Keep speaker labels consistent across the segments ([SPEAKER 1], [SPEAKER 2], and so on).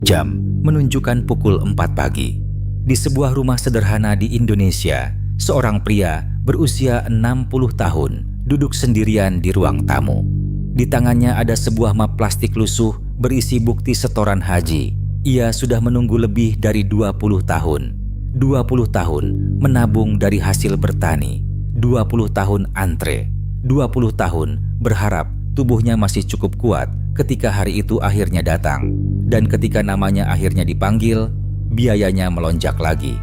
[SPEAKER 1] Jam menunjukkan pukul 4 pagi. Di sebuah rumah sederhana di Indonesia, seorang pria berusia 60 tahun duduk sendirian di ruang tamu. Di tangannya ada sebuah map plastik lusuh berisi bukti setoran haji. Ia sudah menunggu lebih dari 20 tahun. 20 tahun menabung dari hasil bertani. 20 tahun antre. 20 tahun berharap tubuhnya masih cukup kuat ketika hari itu akhirnya datang. Dan ketika namanya akhirnya dipanggil, biayanya melonjak lagi.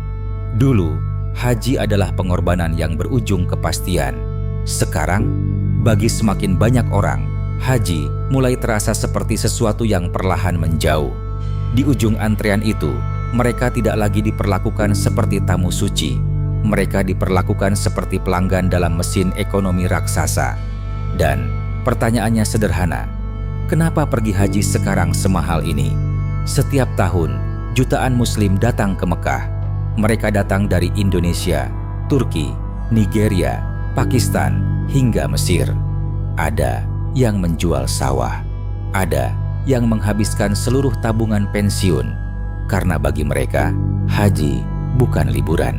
[SPEAKER 1] Dulu, haji adalah pengorbanan yang berujung kepastian. Sekarang, bagi semakin banyak orang, haji mulai terasa seperti sesuatu yang perlahan menjauh. Di ujung antrean itu, mereka tidak lagi diperlakukan seperti tamu suci. Mereka diperlakukan seperti pelanggan dalam mesin ekonomi raksasa. Dan pertanyaannya sederhana, kenapa pergi haji sekarang semahal ini? Setiap tahun, jutaan Muslim datang ke Mekah. Mereka datang dari Indonesia, Turki, Nigeria, Pakistan, hingga Mesir. Ada yang menjual sawah. Ada yang menghabiskan seluruh tabungan pensiun. Karena bagi mereka, haji bukan liburan.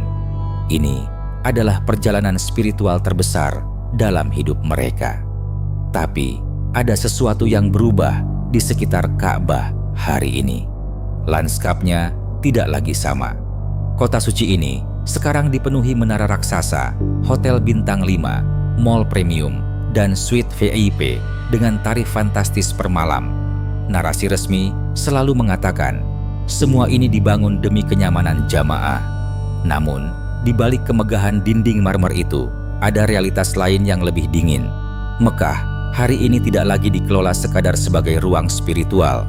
[SPEAKER 1] Ini adalah perjalanan spiritual terbesar dalam hidup mereka. Tapi ada sesuatu yang berubah di sekitar Ka'bah hari ini. Lanskapnya tidak lagi sama. Kota suci ini sekarang dipenuhi menara raksasa, hotel bintang 5, mall premium, dan suite VIP dengan tarif fantastis per malam. Narasi resmi selalu mengatakan, semua ini dibangun demi kenyamanan jamaah. Namun, di balik kemegahan dinding marmer itu, ada realitas lain yang lebih dingin. Mekah hari ini tidak lagi dikelola sekadar sebagai ruang spiritual.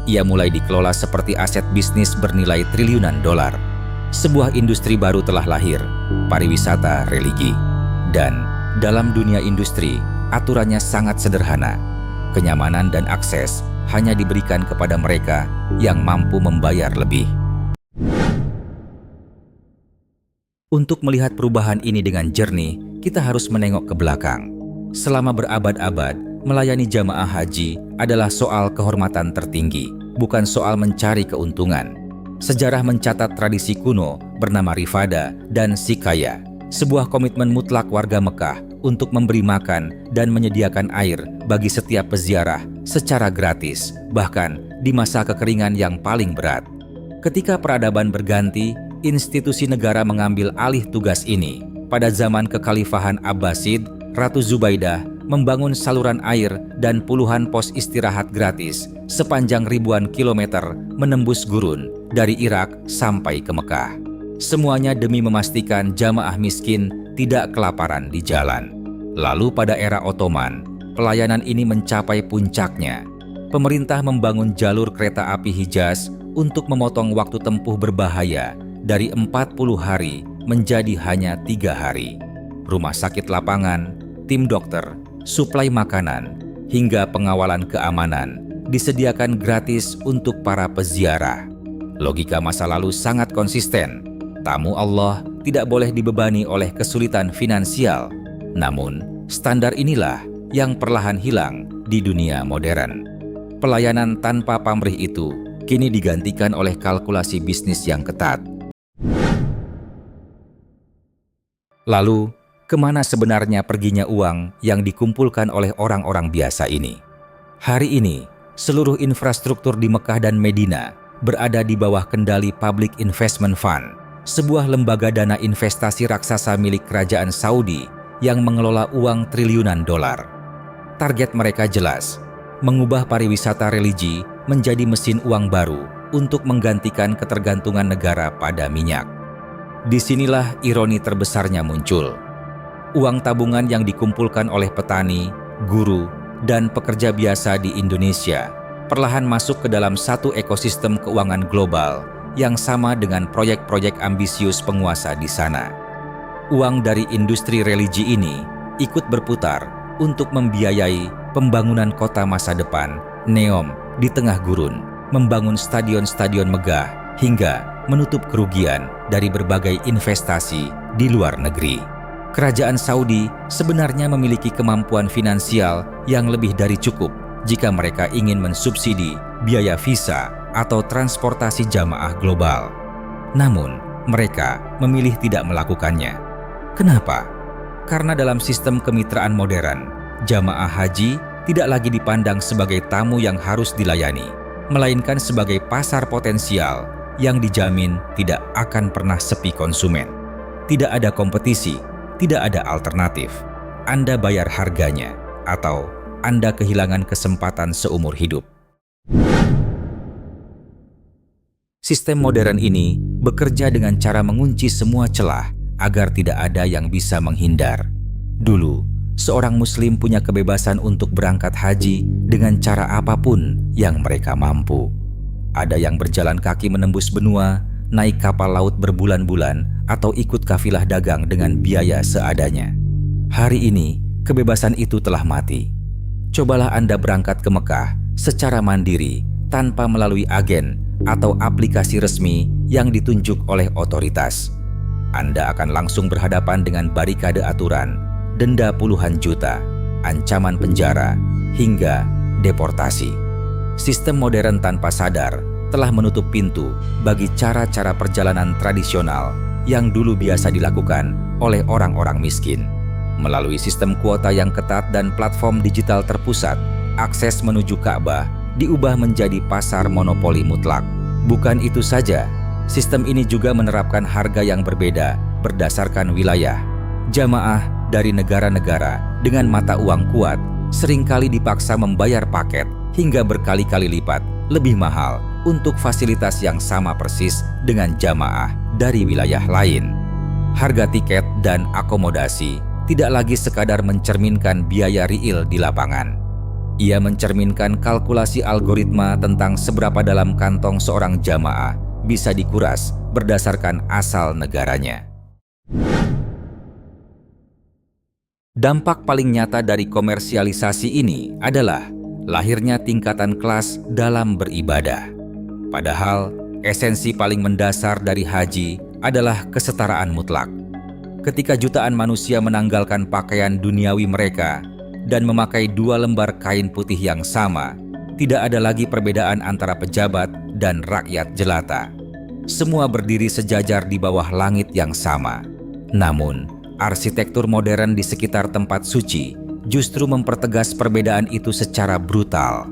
[SPEAKER 1] Ia mulai dikelola seperti aset bisnis bernilai triliunan dolar. Sebuah industri baru telah lahir, pariwisata religi. Dan dalam dunia industri, aturannya sangat sederhana. Kenyamanan dan akses hanya diberikan kepada mereka yang mampu membayar lebih. Untuk melihat perubahan ini dengan jernih, kita harus menengok ke belakang. Selama berabad-abad, melayani jamaah haji adalah soal kehormatan tertinggi, bukan soal mencari keuntungan. Sejarah mencatat tradisi kuno bernama Rifada dan Sikaya, sebuah komitmen mutlak warga Mekah untuk memberi makan dan menyediakan air bagi setiap peziarah secara gratis, bahkan di masa kekeringan yang paling berat. Ketika peradaban berganti, institusi negara mengambil alih tugas ini. Pada zaman kekhalifahan Abbasid, Ratu Zubaidah membangun saluran air dan puluhan pos istirahat gratis sepanjang ribuan kilometer menembus gurun dari Irak sampai ke Mekah. Semuanya demi memastikan jamaah miskin tidak kelaparan di jalan. Lalu pada era Ottoman, pelayanan ini mencapai puncaknya. Pemerintah membangun jalur kereta api Hijaz untuk memotong waktu tempuh berbahaya dari 40 hari menjadi hanya 3 hari. Rumah sakit lapangan, tim dokter, suplai makanan, hingga pengawalan keamanan disediakan gratis untuk para peziarah. Logika masa lalu sangat konsisten. Tamu Allah tidak boleh dibebani oleh kesulitan finansial. Namun, standar inilah yang perlahan hilang di dunia modern. Pelayanan tanpa pamrih itu kini digantikan oleh kalkulasi bisnis yang ketat. Lalu, kemana sebenarnya perginya uang yang dikumpulkan oleh orang-orang biasa ini? Hari ini, seluruh infrastruktur di Mekah dan Medina berada di bawah kendali Public Investment Fund, sebuah lembaga dana investasi raksasa milik kerajaan Saudi yang mengelola uang triliunan dolar. Target mereka jelas, mengubah pariwisata religi menjadi mesin uang baru untuk menggantikan ketergantungan negara pada minyak. Disinilah ironi terbesarnya muncul. Uang tabungan yang dikumpulkan oleh petani, guru, dan pekerja biasa di Indonesia perlahan masuk ke dalam satu ekosistem keuangan global yang sama dengan proyek-proyek ambisius penguasa di sana. Uang dari industri religi ini ikut berputar untuk membiayai pembangunan kota masa depan, Neom, di tengah gurun, membangun stadion-stadion megah, hingga menutup kerugian dari berbagai investasi di luar negeri. Kerajaan Saudi sebenarnya memiliki kemampuan finansial yang lebih dari cukup jika mereka ingin mensubsidi biaya visa atau transportasi jamaah global. Namun, mereka memilih tidak melakukannya. Kenapa? Karena dalam sistem kemitraan modern, jamaah haji tidak lagi dipandang sebagai tamu yang harus dilayani, melainkan sebagai pasar potensial yang dijamin tidak akan pernah sepi konsumen. Tidak ada kompetisi, tidak ada alternatif. Anda bayar harganya, atau Anda kehilangan kesempatan seumur hidup. Sistem modern ini bekerja dengan cara mengunci semua celah agar tidak ada yang bisa menghindar. Dulu, seorang muslim punya kebebasan untuk berangkat haji dengan cara apapun yang mereka mampu. Ada yang berjalan kaki menembus benua, naik kapal laut berbulan-bulan, atau ikut kafilah dagang dengan biaya seadanya. Hari ini, kebebasan itu telah mati. Cobalah Anda berangkat ke Mekah secara mandiri tanpa melalui agen atau aplikasi resmi yang ditunjuk oleh otoritas. Anda akan langsung berhadapan dengan barikade aturan, denda puluhan juta, ancaman penjara, hingga deportasi. Sistem modern tanpa sadar telah menutup pintu bagi cara-cara perjalanan tradisional yang dulu biasa dilakukan oleh orang-orang miskin. Melalui sistem kuota yang ketat dan platform digital terpusat, akses menuju Ka'bah diubah menjadi pasar monopoli mutlak. Bukan itu saja, sistem ini juga menerapkan harga yang berbeda berdasarkan wilayah. Jamaah dari negara-negara dengan mata uang kuat seringkali dipaksa membayar paket hingga berkali-kali lipat lebih mahal untuk fasilitas yang sama persis dengan jamaah dari wilayah lain. Harga tiket dan akomodasi tidak lagi sekadar mencerminkan biaya real di lapangan. Ia mencerminkan kalkulasi algoritma tentang seberapa dalam kantong seorang jamaah bisa dikuras berdasarkan asal negaranya. Dampak paling nyata dari komersialisasi ini adalah lahirnya tingkatan kelas dalam beribadah. Padahal, esensi paling mendasar dari haji adalah kesetaraan mutlak. Ketika jutaan manusia menanggalkan pakaian duniawi mereka dan memakai 2 lembar kain putih yang sama, tidak ada lagi perbedaan antara pejabat dan rakyat jelata. Semua berdiri sejajar di bawah langit yang sama. Namun, arsitektur modern di sekitar tempat suci justru mempertegas perbedaan itu secara brutal.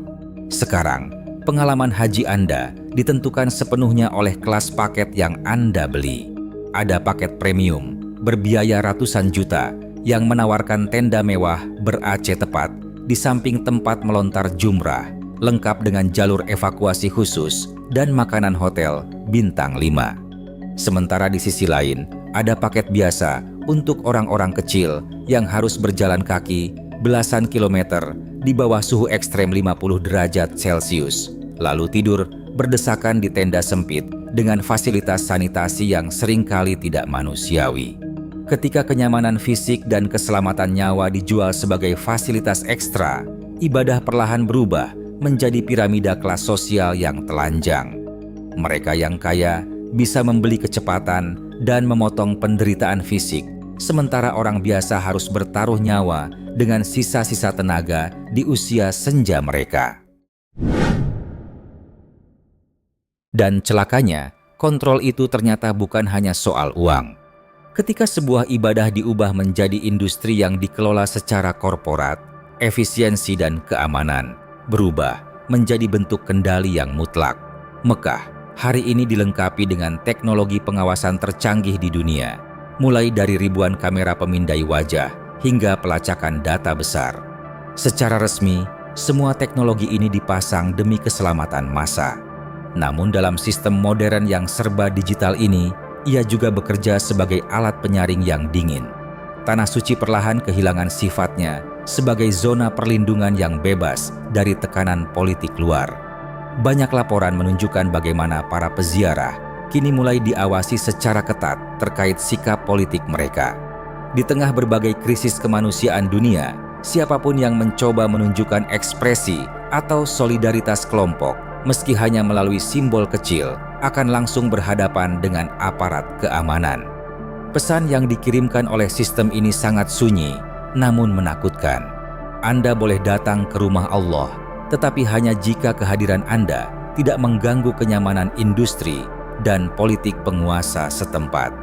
[SPEAKER 1] Sekarang, pengalaman haji Anda ditentukan sepenuhnya oleh kelas paket yang Anda beli. Ada paket premium, berbiaya ratusan juta, yang menawarkan tenda mewah ber-AC tepat di samping tempat melontar jumrah, lengkap dengan jalur evakuasi khusus dan makanan hotel bintang 5. Sementara di sisi lain, ada paket biasa untuk orang-orang kecil yang harus berjalan kaki belasan kilometer di bawah suhu ekstrem 50 derajat Celcius, lalu tidur berdesakan di tenda sempit dengan fasilitas sanitasi yang seringkali tidak manusiawi. Ketika kenyamanan fisik dan keselamatan nyawa dijual sebagai fasilitas ekstra, ibadah perlahan berubah menjadi piramida kelas sosial yang telanjang. Mereka yang kaya bisa membeli kecepatan dan memotong penderitaan fisik, sementara orang biasa harus bertaruh nyawa dengan sisa-sisa tenaga di usia senja mereka. Dan celakanya, kontrol itu ternyata bukan hanya soal uang. Ketika sebuah ibadah diubah menjadi industri yang dikelola secara korporat, efisiensi dan keamanan berubah menjadi bentuk kendali yang mutlak. Mekah hari ini dilengkapi dengan teknologi pengawasan tercanggih di dunia, mulai dari ribuan kamera pemindai wajah hingga pelacakan data besar. Secara resmi, semua teknologi ini dipasang demi keselamatan massa. Namun dalam sistem modern yang serba digital ini, ia juga bekerja sebagai alat penyaring yang dingin. Tanah suci perlahan kehilangan sifatnya sebagai zona perlindungan yang bebas dari tekanan politik luar. Banyak laporan menunjukkan bagaimana para peziarah kini mulai diawasi secara ketat terkait sikap politik mereka. Di tengah berbagai krisis kemanusiaan dunia, siapapun yang mencoba menunjukkan ekspresi atau solidaritas kelompok, meski hanya melalui simbol kecil, akan langsung berhadapan dengan aparat keamanan. Pesan yang dikirimkan oleh sistem ini sangat sunyi, namun menakutkan. Anda boleh datang ke rumah Allah, tetapi hanya jika kehadiran Anda tidak mengganggu kenyamanan industri dan politik penguasa setempat.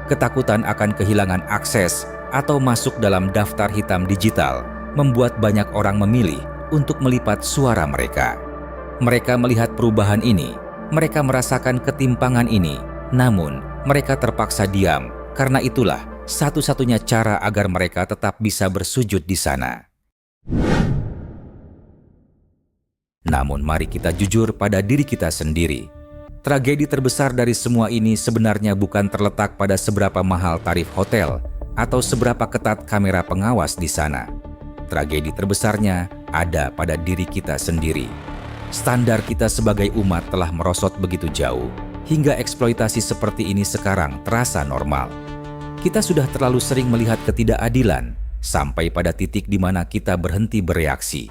[SPEAKER 1] Ketakutan akan kehilangan akses atau masuk dalam daftar hitam digital membuat banyak orang memilih untuk melipat suara mereka. Mereka melihat perubahan ini, mereka merasakan ketimpangan ini, namun mereka terpaksa diam karena itulah satu-satunya cara agar mereka tetap bisa bersujud di sana. Namun mari kita jujur pada diri kita sendiri. Tragedi terbesar dari semua ini sebenarnya bukan terletak pada seberapa mahal tarif hotel atau seberapa ketat kamera pengawas di sana. Tragedi terbesarnya ada pada diri kita sendiri. Standar kita sebagai umat telah merosot begitu jauh, hingga eksploitasi seperti ini sekarang terasa normal. Kita sudah terlalu sering melihat ketidakadilan, sampai pada titik di mana kita berhenti bereaksi.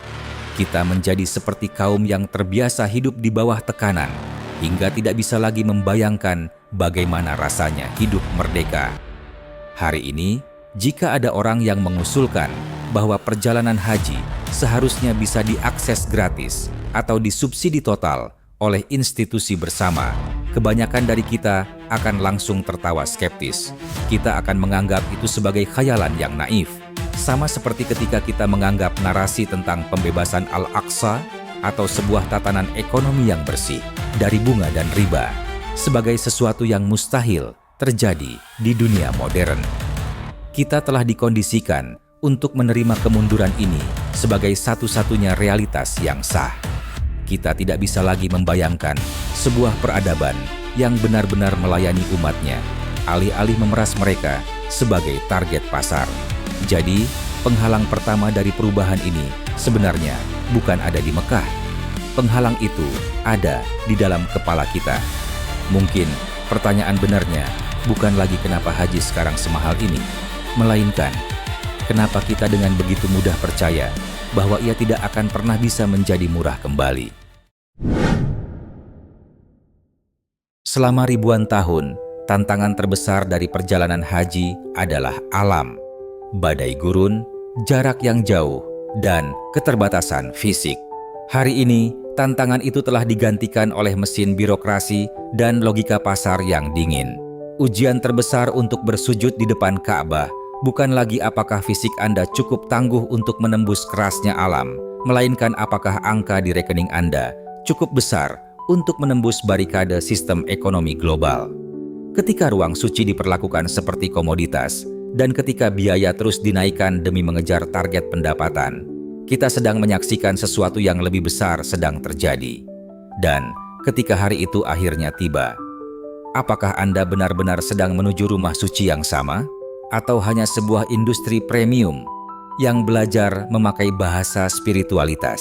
[SPEAKER 1] Kita menjadi seperti kaum yang terbiasa hidup di bawah tekanan, hingga tidak bisa lagi membayangkan bagaimana rasanya hidup merdeka. Hari ini, jika ada orang yang mengusulkan bahwa perjalanan haji seharusnya bisa diakses gratis atau disubsidi total oleh institusi bersama, kebanyakan dari kita akan langsung tertawa skeptis. Kita akan menganggap itu sebagai khayalan yang naif. Sama seperti ketika kita menganggap narasi tentang pembebasan Al-Aqsa atau sebuah tatanan ekonomi yang bersih dari bunga dan riba sebagai sesuatu yang mustahil terjadi di dunia modern. Kita telah dikondisikan untuk menerima kemunduran ini sebagai satu-satunya realitas yang sah. Kita tidak bisa lagi membayangkan sebuah peradaban yang benar-benar melayani umatnya, alih-alih memeras mereka sebagai target pasar. Jadi, penghalang pertama dari perubahan ini sebenarnya bukan ada di Mekah. Penghalang itu ada di dalam kepala kita. Mungkin pertanyaan benarnya bukan lagi kenapa haji sekarang semahal ini, melainkan kenapa kita dengan begitu mudah percaya bahwa ia tidak akan pernah bisa menjadi murah kembali. Selama ribuan tahun, tantangan terbesar dari perjalanan haji adalah alam. Badai gurun, jarak yang jauh, dan keterbatasan fisik. Hari ini, tantangan itu telah digantikan oleh mesin birokrasi dan logika pasar yang dingin. Ujian terbesar untuk bersujud di depan Ka'bah bukan lagi apakah fisik Anda cukup tangguh untuk menembus kerasnya alam, melainkan apakah angka di rekening Anda cukup besar untuk menembus barikade sistem ekonomi global. Ketika ruang suci diperlakukan seperti komoditas, dan ketika biaya terus dinaikkan demi mengejar target pendapatan, kita sedang menyaksikan sesuatu yang lebih besar sedang terjadi. Dan ketika hari itu akhirnya tiba, apakah Anda benar-benar sedang menuju rumah suci yang sama? Atau hanya sebuah industri premium yang belajar memakai bahasa spiritualitas